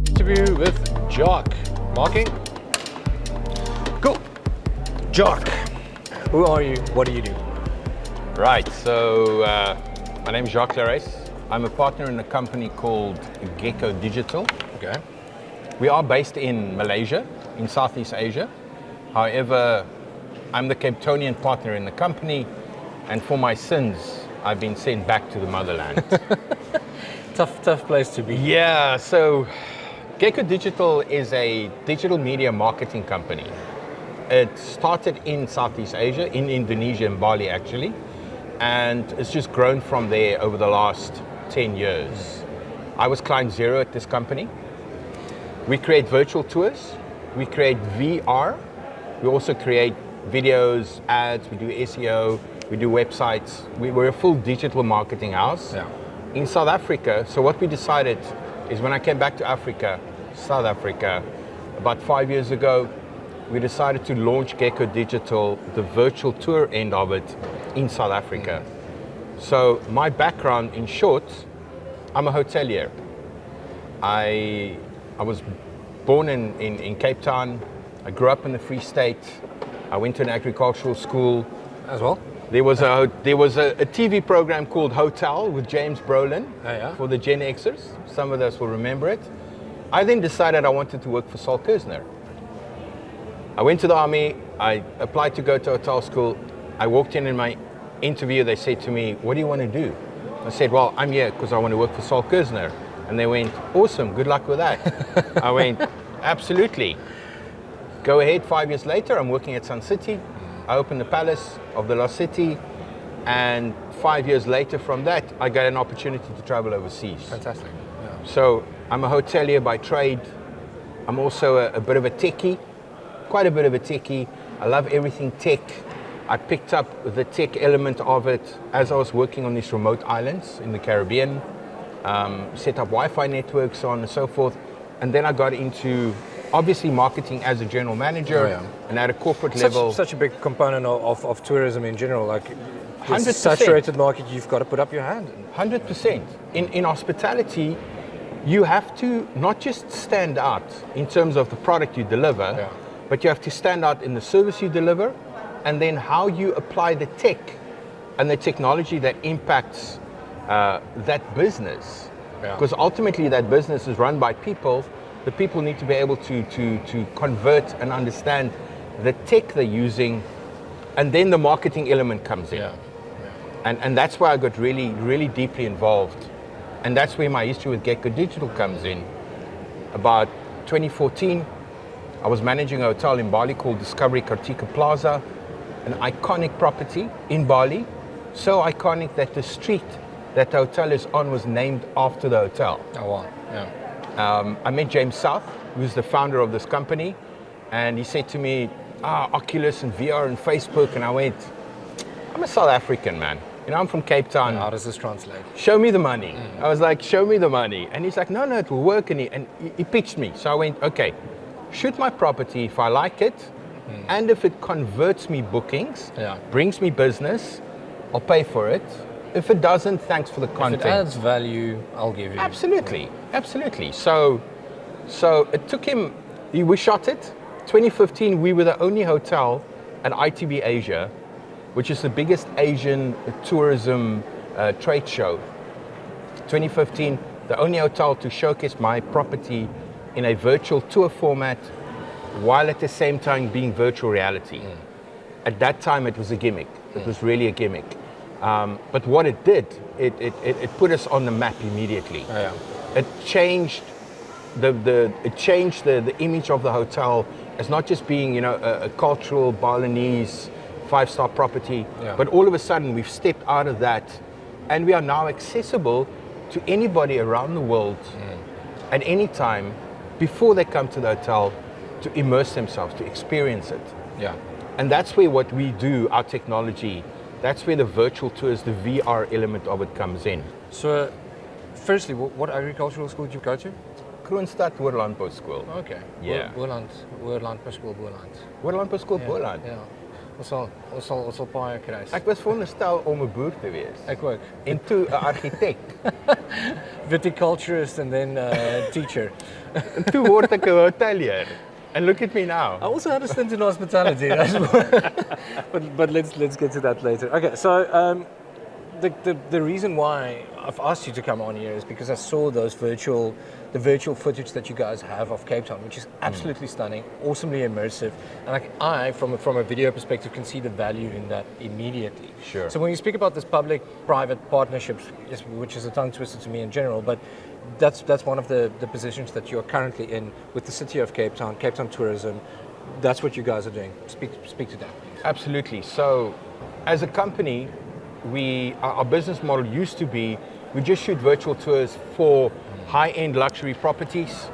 Interview with Jacques. Marking? Cool. Jacques, who are you? What do you do? Right, so my name is Jacques Clarijs. I'm a partner in a company called Gecko Digital. Okay. We are based in Malaysia, in Southeast Asia. However, I'm the Cape Townian partner in the company, and for my sins, I've been sent back to the motherland. Tough place to be. Yeah, so Gecko Digital is a digital media marketing company. It started in Southeast Asia, in Indonesia and Bali actually, and it's just grown from there over the last 10 years. I was client zero at this company. We create virtual tours, we create VR, we also create videos, ads, we do SEO, we do websites. We're a full digital marketing house. Yeah. In South Africa, so what we decided is when I came back to South Africa, about 5 years ago, we decided to launch Gecko Digital, the virtual tour end of it, in South Africa. So my background, in short, I'm a hotelier. I was born in Cape Town. I grew up in the Free State. I went to an agricultural school. As well? There was a TV program called Hotel with James Brolin for the Gen Xers. Some of us will remember it. I then decided I wanted to work for Saul Kerzner. I went to the army. I applied to go to hotel school. I walked in my interview. They said to me, "What do you want to do?" I said, "Well, I'm here because I want to work for Saul Kerzner." And they went, "Awesome, good luck with that." I went, "Absolutely. Go ahead." 5 years later, I'm working at Sun City. I opened the Palace of the Lost City, and 5 years later from that, I got an opportunity to travel overseas. Fantastic. Yeah. So I'm a hotelier by trade. I'm also a bit of a techie, quite a bit of a techie. I love everything tech. I picked up the tech element of it as I was working on these remote islands in the Caribbean, set up Wi-Fi networks, so on and so forth. And then I got into obviously marketing as a general manager and at a corporate level. Such a big component of tourism in general. Like, it's 100%. a saturated market, you've got to put up your hand. 100%. In hospitality, you have to not just stand out in terms of the product you deliver, but you have to stand out in the service you deliver, and then how you apply the tech and the technology that impacts that business. Because ultimately that business is run by people. The people need to be able to convert and understand the tech they're using, and then the marketing element comes in. And that's where I got really, really deeply involved. And that's where my history with Gecko Digital comes in. About 2014, I was managing a hotel in Bali called Discovery Kartika Plaza, an iconic property in Bali, so iconic that the street that the hotel is on was named after the hotel. Oh wow, yeah. I met James South, who's the founder of this company, and he said to me, Oculus and VR and Facebook, and I went, I'm a South African, man. You know, I'm from Cape Town. How does this translate? Show me the money. I was like, show me the money. And he's like, no, it will work. And he pitched me. So I went, okay, shoot my property if I like it. And if it converts me bookings, brings me business, I'll pay for it. If it doesn't, thanks for the content. If it adds value, I'll give you. Absolutely, absolutely. So it took him, we shot it. 2015, we were the only hotel at ITB Asia, which is the biggest Asian tourism trade show. 2015, the only hotel to showcase my property in a virtual tour format, while at the same time being virtual reality. At that time, it was a gimmick. It was really a gimmick. But what it did, it put us on the map immediately. It changed the image of the hotel as not just being, you know, a cultural Balinese 5-star property, but all of a sudden we've stepped out of that, and we are now accessible to anybody around the world at any time before they come to the hotel to immerse themselves, to experience it. And that's where what we do, our technology, that's where the virtual tours, the VR element of it comes in. So, firstly, what agricultural school did you go to? Kroonstad Hoërlandbou School. Okay. Yeah. Hoërlandbou School, Hoërland. Hoërlandbou School, Hoërland. Yeah. Ons sal baie kry. Ek was veronderstel om 'n boer te wees. Ek ook. En toe 'n argitek. Viticulturist and then teacher. En toe word ek 'n hotelier. And look at me now. I also had a stint in hospitality. but let's get to that later. Okay, so the reason why I've asked you to come on here is because I saw the virtual footage that you guys have of Cape Town, which is absolutely stunning, awesomely immersive, and like I, from a video perspective, can see the value in that immediately. Sure. So when you speak about this public-private partnerships, which is a tongue twister to me in general, but that's one of the positions that you're currently in with the city of Cape Town Tourism. That's what you guys are doing. Speak to that, please. Absolutely. So, as a company, our business model used to be we just shoot virtual tours for high-end luxury properties.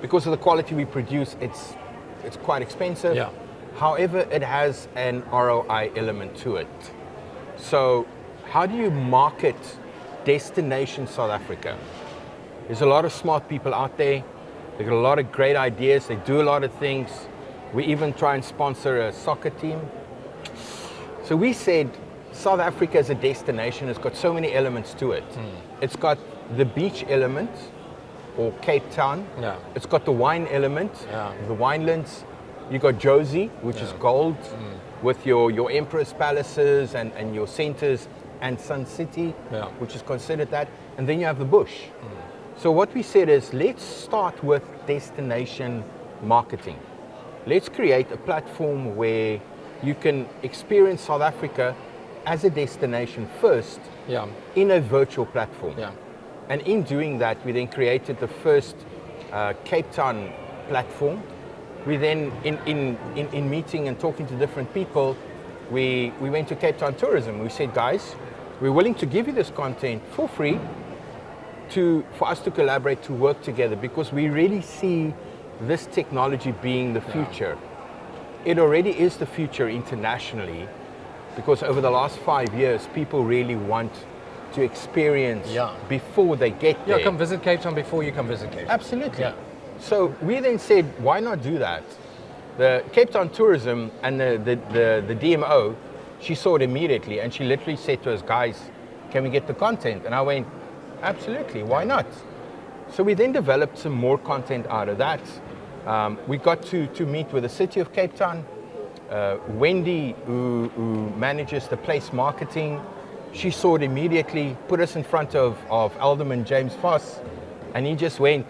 Because of the quality we produce, it's quite expensive. Yeah. However, it has an ROI element to it. So, how do you market Destination South Africa? There's a lot of smart people out there. They've got a lot of great ideas. They do a lot of things. We even try and sponsor a soccer team. So we said, South Africa as a destination has got so many elements to it. It's got the beach element, or Cape Town. Yeah. It's got the wine element, Yeah. the winelands. You got Josie, which is gold, with your Empress Palaces and your centers, and Sun City, which is considered that. And then you have the bush. So what we said is, let's start with destination marketing. Let's create a platform where you can experience South Africa as a destination first in a virtual platform. Yeah. And in doing that, we then created the first Cape Town platform. We then, in meeting and talking to different people, we went to Cape Town Tourism. We said, guys, we're willing to give you this content for free for us to collaborate, to work together, because we really see this technology being the future. It already is the future internationally, because over the last 5 years, people really want to experience before they get there. Yeah, come visit Cape Town before you come visit Cape Town. Absolutely. Yeah. So we then said, why not do that? The Cape Town Tourism and the DMO, she saw it immediately, and she literally said to us, guys, can we get the content? And I went, absolutely, why not? So we then developed some more content out of that. We got to meet with the city of Cape Town. Wendy, who manages the place marketing, she saw it immediately, put us in front of Alderman James Foss, and he just went,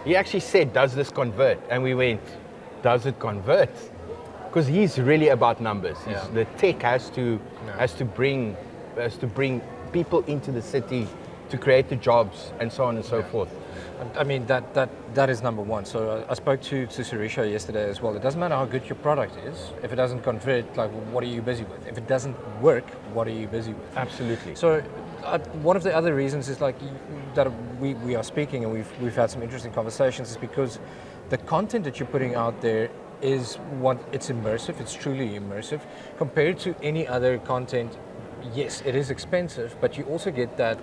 he actually said, does this convert? And we went, does it convert? Because he's really about numbers. The tech has to bring people into the city to create the jobs and so on and so forth. I mean, that is number one. So I spoke to Sirisha yesterday as well. It doesn't matter how good your product is. If it doesn't convert, like, what are you busy with? If it doesn't work, what are you busy with? Absolutely. So one of the other reasons is like that we are speaking and we've had some interesting conversations is because the content that you're putting out there is it's immersive. It's truly immersive compared to any other content. Yes, it is expensive, but you also get that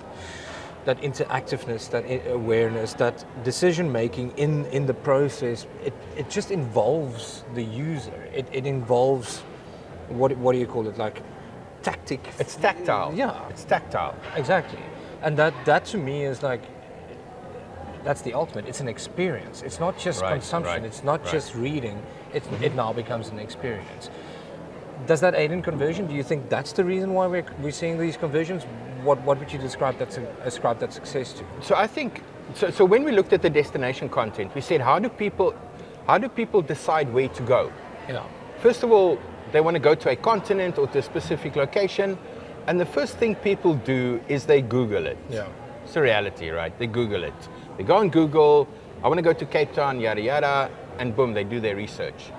interactiveness, that awareness, that decision making in the process. It just involves the user. It involves what do you call it, like tactic. It's tactile. Yeah, it's tactile. Exactly, and that to me is like, that's the ultimate. It's an experience. It's not just consumption. It's not just reading. It now becomes an experience. Does that aid in conversion? Do you think that's the reason why we're seeing these conversions? What would you ascribe that success to? So I think, so when we looked at the destination content, we said, how do people decide where to go? Yeah. First of all, they want to go to a continent or to a specific location, and the first thing people do is they Google it. Yeah. It's the reality, right? They Google it. They go on Google, I want to go to Cape Town, yada yada, and boom, they do their research.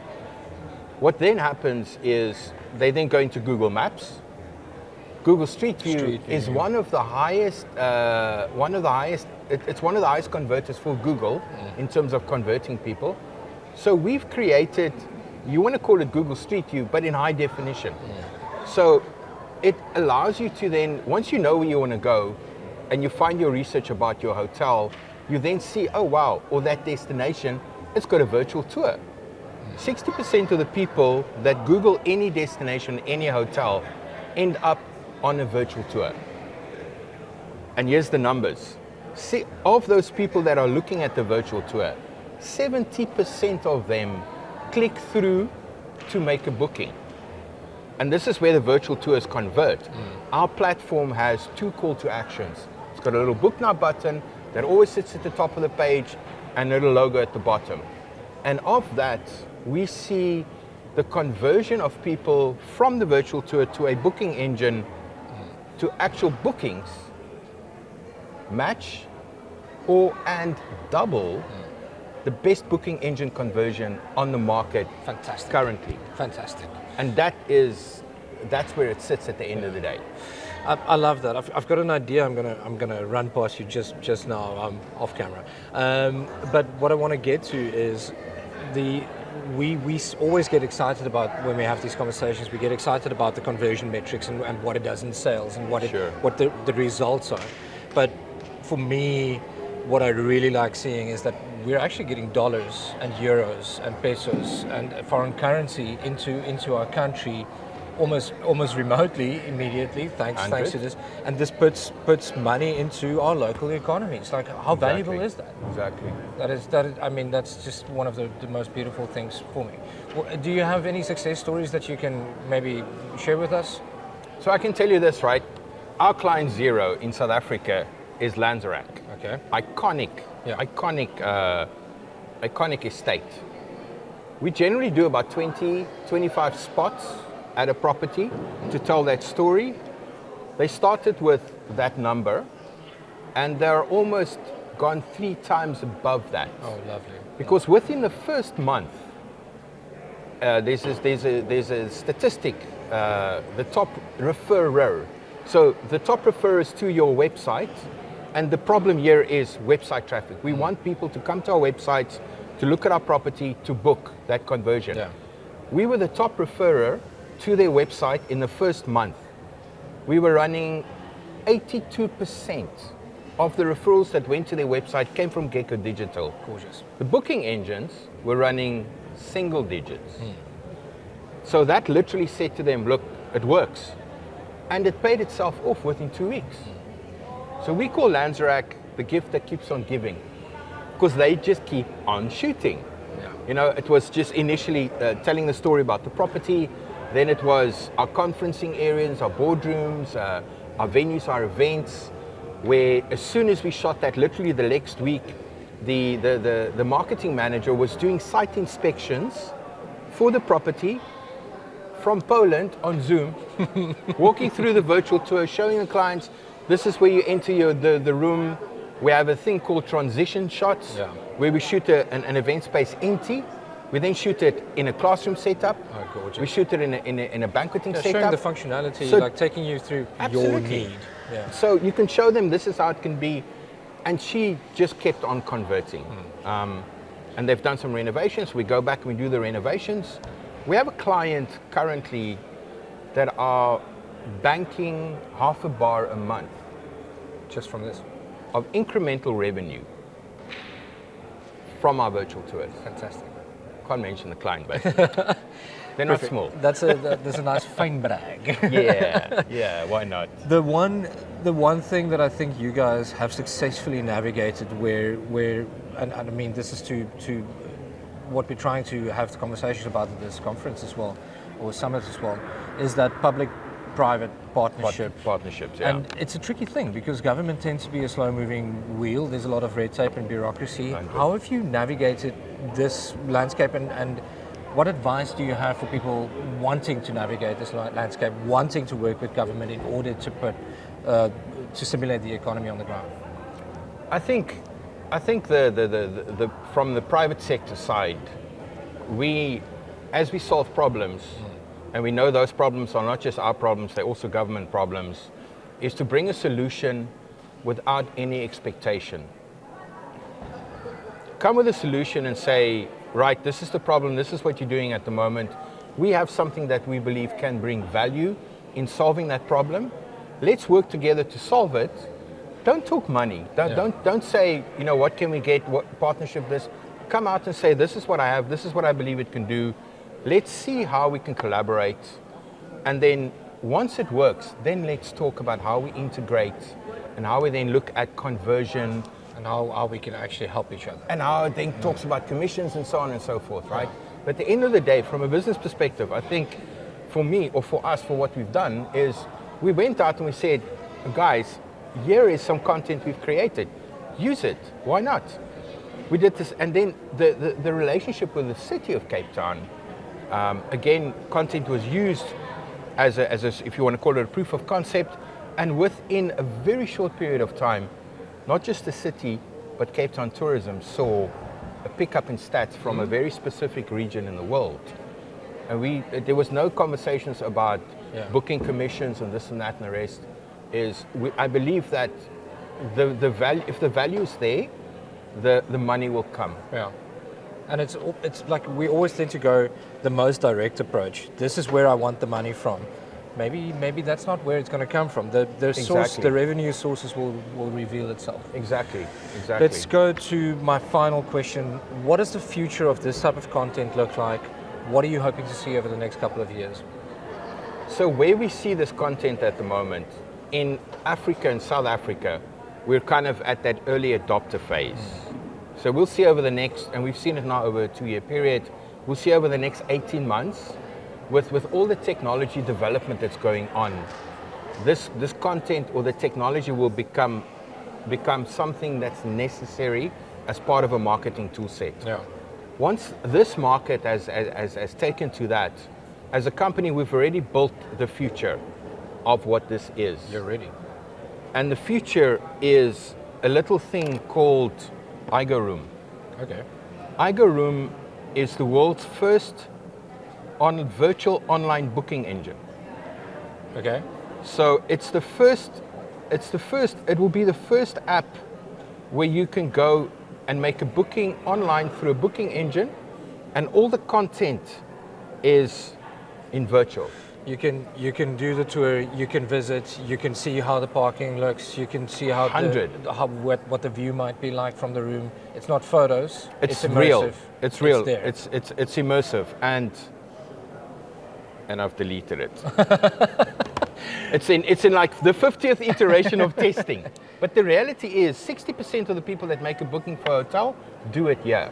What then happens is they then go into Google Maps. Google Street View is one of the highest, it's one of the highest converters for Google in terms of converting people. So we've created, you want to call it Google Street View, but in high definition. So it allows you to then, once you know where you want to go and you find your research about your hotel, you then see, oh wow, or that destination, it's got a virtual tour. 60% of the people that Google any destination, any hotel, end up on a virtual tour. And here's the numbers. See, of those people that are looking at the virtual tour, 70% of them click through to make a booking. And this is where the virtual tours convert. Our platform has 2 call to actions. It's got a little book now button that always sits at the top of the page and a little logo at the bottom. And of that, we see the conversion of people from the virtual tour to a booking engine to actual bookings match and double the best booking engine conversion on the market currently. Fantastic. And that's where it sits at the end of the day. I love that. I've got an idea. I'm gonna run past you just now off camera. But what I want to get to is we always get excited about when we have these conversations. We get excited about the conversion metrics and what it does in sales and what the results are. But for me, what I really like seeing is that we're actually getting dollars and euros and pesos and foreign currency into our country almost remotely, immediately, thanks to this. And this puts money into our local economies. Like, how valuable is that? Exactly. I mean, that's just one of the most beautiful things for me. Well, do you have any success stories that you can maybe share with us? So I can tell you this, right? Our client zero in South Africa is Lanzerac. Okay. Iconic estate. We generally do about 25 spots at a property to tell that story. They started with that number and they're almost gone 3 times above that. Oh, lovely. Because within the first month, there's a statistic, the top referrer. So the top referrers to your website, and the problem here is website traffic. We want people to come to our websites, to look at our property, to book that conversion. Yeah. We were the top referrer to their website in the first month. We were running 82% of the referrals that went to their website came from Gecko Digital. Gorgeous. The booking engines were running single digits. So that literally said to them, look, it works. And it paid itself off within 2 weeks. So we call Lanzerac the gift that keeps on giving, because they just keep on shooting. Yeah. You know, it was just initially telling the story about the property, then it was our conferencing areas, our boardrooms, our venues, our events, where as soon as we shot that, literally the next week, the marketing manager was doing site inspections for the property from Poland on Zoom, walking through the virtual tour, showing the clients, this is where you enter the room. We have a thing called transition shots, where we shoot an event space empty. We then shoot it in a classroom setup. Oh, gorgeous. We shoot it in a banqueting setup. Showing the functionality, So, like taking you through your need. Yeah. So you can show them this is how it can be. And she just kept on converting. And they've done some renovations. We go back and we do the renovations. We have a client currently that are banking half a bar a month Just from this. of incremental revenue from our virtual tours. Fantastic. Can't mention the client, but they're not small. That's a nice fine brag. Yeah, why not? The one thing that I think you guys have successfully navigated where and I mean this is to what we're trying to have the conversations about at this conference as well, or summit as well, is that public-private Partnerships, yeah. And it's a tricky thing because government tends to be a slow-moving wheel. There's a lot of red tape and bureaucracy. How have you navigated this landscape and what advice do you have for people wanting to navigate this landscape, wanting to work with government in order to put to stimulate the economy on the ground? I think the from the private sector side, as we solve problems, and we know those problems are not just our problems, they're also government problems, is to bring a solution without any expectation. Come with a solution and say, right, this is the problem, this is what you're doing at the moment. We have something that we believe can bring value in solving that problem. Let's work together to solve it. Don't talk money. Don't say, you know, what can we get, what partnership this. come out and say, this is what I have, this is what I believe it can do. Let's see how we can collaborate. And then once it works, then let's talk about how we integrate and how we then look at conversion. And how we can actually help each other. And how it then talks about commissions and so on and so forth, right? But at the end of the day, from a business perspective, I think for me or for us, for what we've done is we went out and we said, guys, here is some content we've created. Use it. Why not? We did this. And then the relationship with the city of Cape Town, again, content was used as a, if you want to call it a proof of concept. And within a very short period of time, not just the city, but Cape Town tourism saw a pickup in stats from a very specific region in the world. And there was no conversations about booking commissions and this and that and the rest. I believe that the value, if the value is there, the money will come. Yeah. And it's like we always tend to go the most direct approach. This is where I want the money from. Maybe that's not where it's going to come from. The source, the revenue sources will reveal itself. Exactly. Let's go to my final question. What does the future of this type of content look like? What are you hoping to see over the next couple of years? So where we see this content at the moment, in Africa and South Africa, we're kind of at that early adopter phase. So we'll see over the next, and we've seen it now over a 2-year period, we'll see over the next 18 months, with all the technology development that's going on, this content or the technology will become something that's necessary as part of a marketing tool set. Yeah. Once this market has taken to that, as a company, we've already built the future of what this is. You're ready. And the future is a little thing called Igo Room. Okay. Igo Room is the world's first virtual online booking engine. Okay. So it will be the first app where you can go and make a booking online through a booking engine, and all the content is in virtual. You can do the tour, you can visit, you can see how the parking looks, you can see how what the view might be like from the room. It's not photos, it's immersive. Real. It's real. It's there. It's immersive, and I've deleted it. It's in like the 50th iteration of testing. But the reality is 60% of the people that make a booking for a hotel do it here.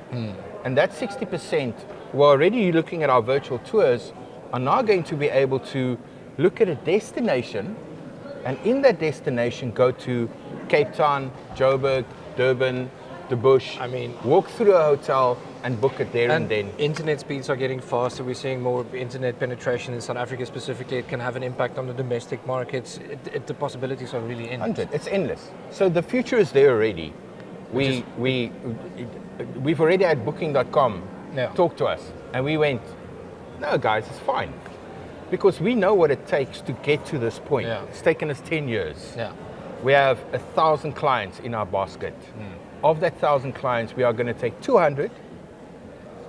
And that 60% who are already looking at our virtual tours are now going to be able to look at a destination, and in that destination go to Cape Town, Joburg, Durban, the Bush. Walk through a hotel and book it there and then. Internet speeds are getting faster. We're seeing more internet penetration in South Africa specifically. It can have an impact on the domestic markets. The possibilities are really endless. It's endless. So the future is there already. We've already had Booking.com talk to us, and we went, no guys, it's fine. Because we know what it takes to get to this point. Yeah. It's taken us 10 years. Yeah. We have 1,000 clients in our basket. Of that 1,000 clients, we are going to take 200,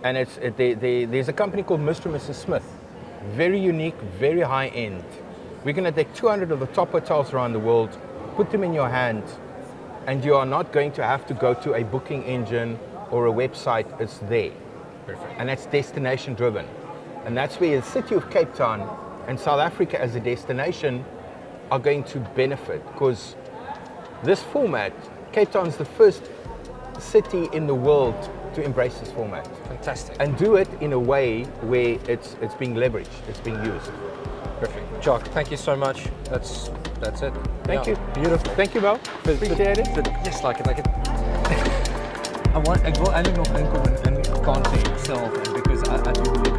and there's a company called Mr. and Mrs. Smith. Very unique, very high end. We're going to take 200 of the top hotels around the world, put them in your hand, and you are not going to have to go to a booking engine or a website. It's there. Perfect. And that's destination driven. And that's where the city of Cape Town and South Africa as a destination are going to benefit, because this format, Cape Town is the first city in the world to embrace this format. Fantastic. And do it in a way where it's being leveraged, it's being used. Perfect. Jacques, thank you so much. That's it. Thank you. Beautiful. Thank you, Mel. Appreciate it. Yes, like it. ek wil eintlik nog inkom in content self, because I do believe